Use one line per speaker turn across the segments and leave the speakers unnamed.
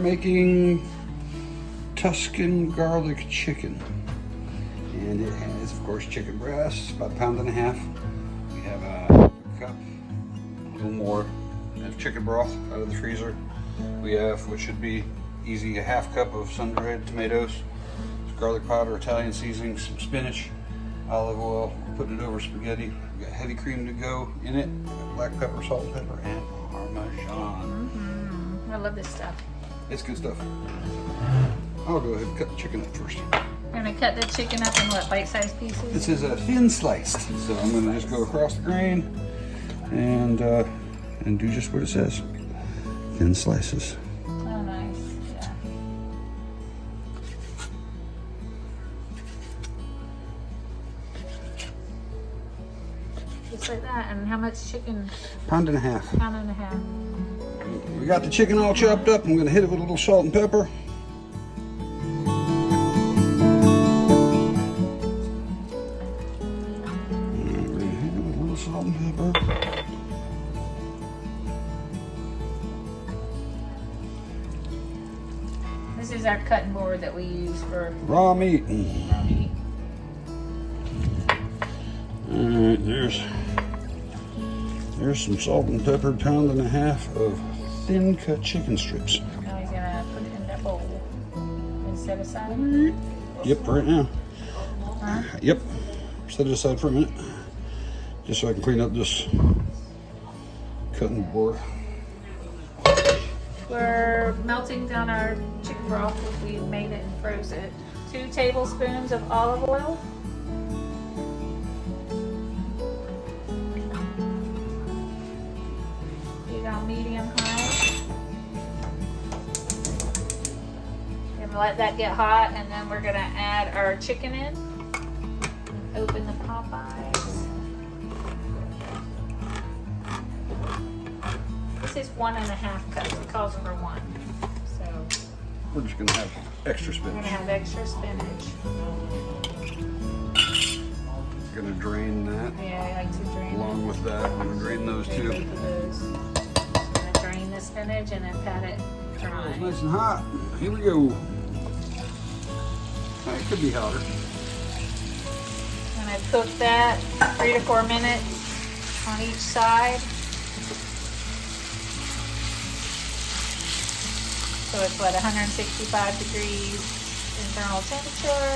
making Tuscan garlic chicken. And it has, of course, chicken breasts, about 1.5 pounds. We have a cup, a little more of chicken broth out of the freezer. We have, what should be easy, a 1/2 cup of sun-dried tomatoes, garlic powder, Italian seasoning, some spinach, olive oil, putting it over spaghetti. We got heavy cream to go in it, black pepper, salt and pepper, and Parmesan.
I love this stuff.
It's good stuff. I'll go ahead and cut the chicken up first.
We're gonna cut the chicken up in what, bite-sized pieces?
This is a thin sliced, so I'm gonna just go across the grain and do just what it says. Thin slices.
Oh, nice. Yeah. Just like that. And how much chicken?
1.5 pounds.
1.5 pounds.
We got the chicken all chopped up. I'm gonna hit it with a little salt and pepper. Salt and pepper.
This is our cutting board that we use for
Raw meat.
raw meat.
Alright, there's some salt and pepper, 1.5 pounds of thin cut chicken strips.
Now he's gonna put it in that bowl and set aside.
Yep, right now.
Huh?
Yep. Set it aside for a minute. Just so I can clean up this cutting board.
We're melting down our chicken broth. We made it and froze it. 2 tablespoons of olive oil. Heat on medium high. And let that get hot, and then we're gonna add our chicken in. Open the Popeyes. This is 1.5 cups. It calls for 1. So
We're just gonna have extra
we're gonna
spinach.
have extra spinach.
Gonna drain that.
Yeah, I like to drain
Along with that, I'm gonna drain those
it.
too.
Both of those. So I'm gonna drain the spinach and then pat it
It's
dry.
nice and hot. Here we go. It could be hotter.
I'm gonna cook that 3 to 4 minutes on each side. So it's what, 165 degrees internal temperature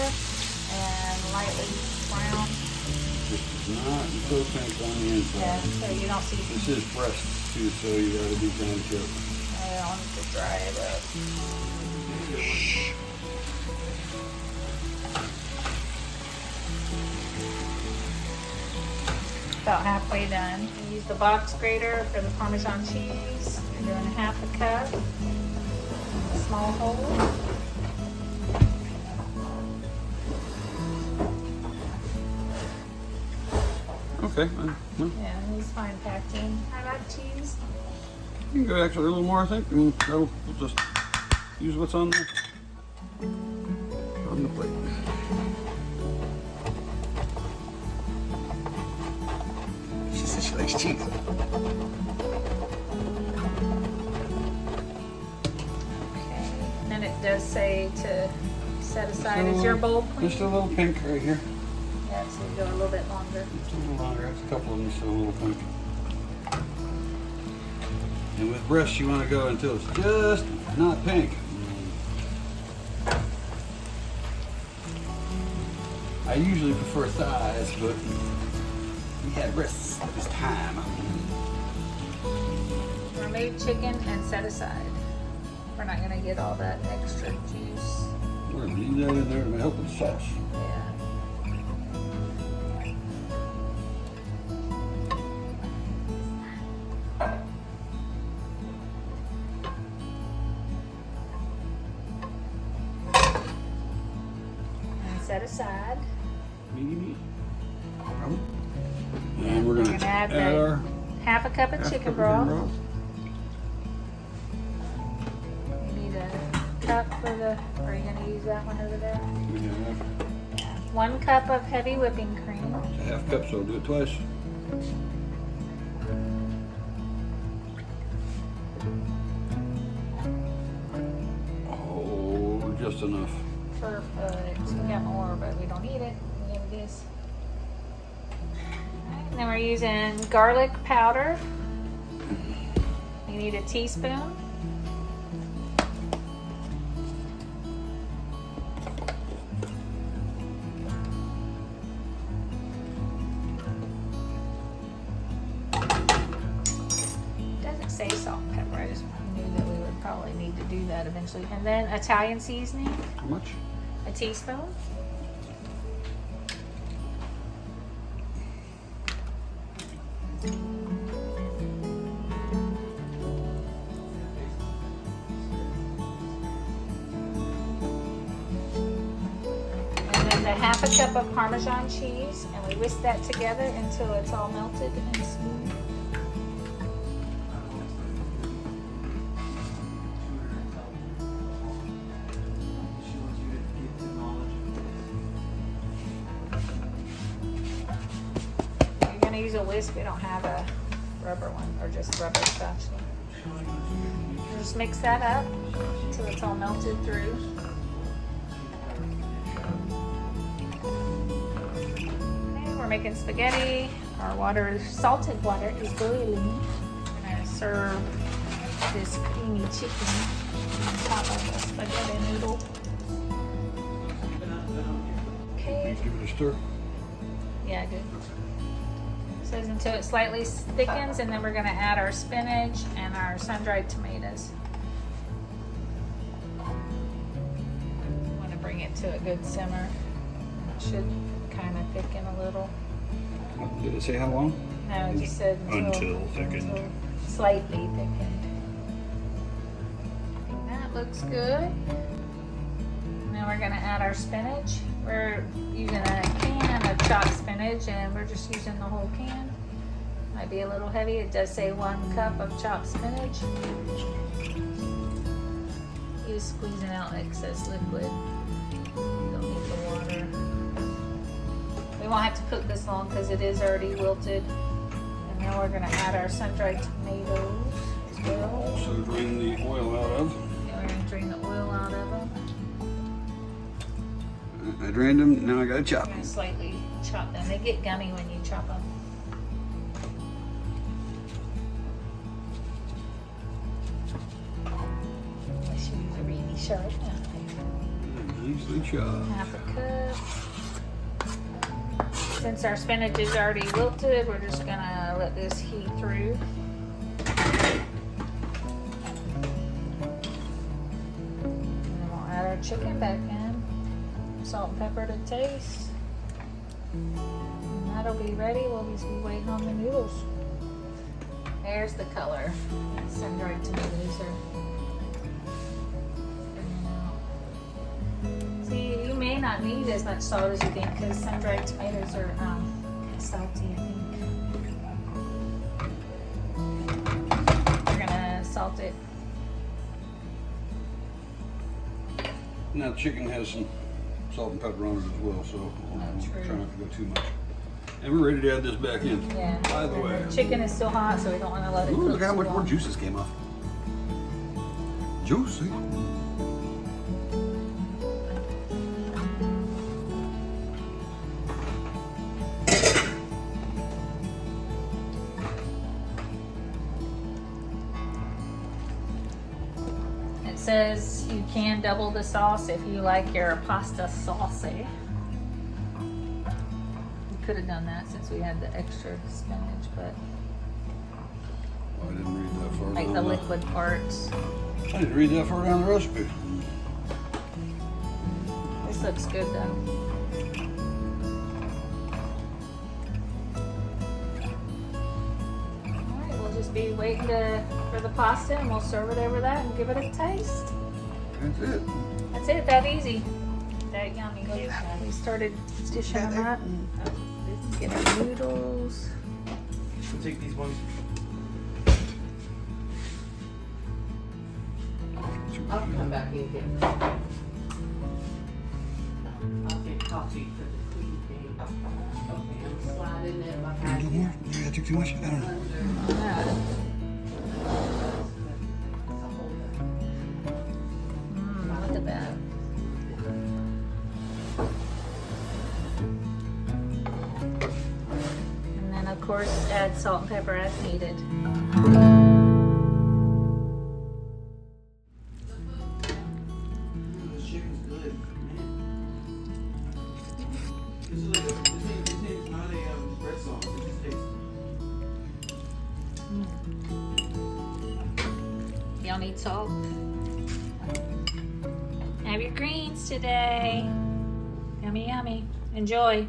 and lightly brown.
This is not so pink on the inside.
Yeah, so you don't see.
This is breasts too, so you gotta be kind of careful.
I don't want to dry it up. About halfway done. Use the box grater for the Parmesan cheese. You're doing 1/2 cup. A small hole.
Okay, well,
Yeah, he's fine packed in. I like cheese.
you can go actually a little more, I think, and we'll just use what's on the plate. She said she likes cheese.
Okay. And it does say to set aside. Is your bowl clean?
Just a little pink right here.
Yeah, so you go a little bit longer.
Just a little longer. That's a couple of them, so a little pink. And with breasts, you want to go until it's just not pink. I usually prefer thighs, but we had breasts this time.
Remove chicken and set aside. We're not gonna get all that extra juice.
We're going to leave that in there to help with the sauce.
Yeah. And set aside.
And we're going to
add
add our
1/2 cup of chicken broth. You need a cup for the, or are you gonna use that one over there?
We have
1 cup of heavy whipping cream.
a 1/2 cup, so I'll do it twice. just enough.
Perfect. We got more, but we don't need it. We have this. Alright, and then we're using garlic powder. You need a teaspoon. Doesn't say salt and pepper. I just knew that we would probably need to do that eventually. And then Italian seasoning.
How much?
A teaspoon. And then the half a cup of Parmesan cheese, and we whisk that together until it's all melted and smooth. Use a whisk. We don't have a rubber one, or just rubber spatula. Just mix that up until it's all melted through. Okay, we're making spaghetti. Our water, salted water, is boiling. We're gonna serve this creamy chicken on top of the spaghetti noodle. Okay.
Give it a stir.
Yeah, I did. Says until it slightly thickens, and then we're going to add our spinach and our sun-dried tomatoes. Want to bring it to a good simmer. It should kind of thicken a little.
Did it say how long?
No, it just said
Until thickened.
until slightly thickened. I think that looks good. Now we're going to add our spinach. We're using a can of chopped spinach, and we're just using the whole can. Might be a little heavy. It does say 1 cup of chopped spinach. Just squeezing out excess liquid. You don't need the water. We won't have to cook this long because it is already wilted. And now we're going to add our sun-dried tomatoes as well.
Also drain the oil out of.
Yeah, we're going to drain the oil out of them.
I drained them, now I gotta chop
I'm
them.
gonna slightly chop them. They get gummy when you chop them. Unless you use a really sharp knife.
Nicely chopped.
Half a cup. Since our spinach is already wilted, we're just gonna let this heat through. And then we'll add our chicken back in. Salt and pepper to taste. And that'll be ready. We'll just be waiting on the noodles. There's the color. Sun-dried tomatoes are bringing out. See, you may not need as much salt as you think because sun-dried tomatoes are salty, I think. We're gonna salt it.
Now the chicken has some salt and pepper on it as well, so we'll
true.
try not to go too much. And we're ready to add this back in.
Yeah.
By the way.
The chicken is still hot, so we don't want to let it
Ooh,
cook
look how
too
much more
long.
juices came off. Juicy.
It says you can double the sauce if you like your pasta saucy. We could have done that since we had the extra spinach, but
Oh, I didn't read that far
like
down
the liquid parts.
I didn't read that far down the recipe.
This looks good though. Alright, we'll just be waiting for the pasta, and we'll serve it over that and give it a taste.
That's it.
That's it, that easy. That yummy. We started dishing them up. Get our noodles.
We'll take these ones. I'll come back in here. I'll get coffee for the queen cake. Okay, I'm sliding it like I
No more? Yeah, I took too much? I don't know.
Look at that. course, add salt and pepper as needed.
This chicken's good, man. This is like this thing's not a red sauce. It just tastes.
Y'all need salt? Have your greens today. Yummy, yummy. Enjoy.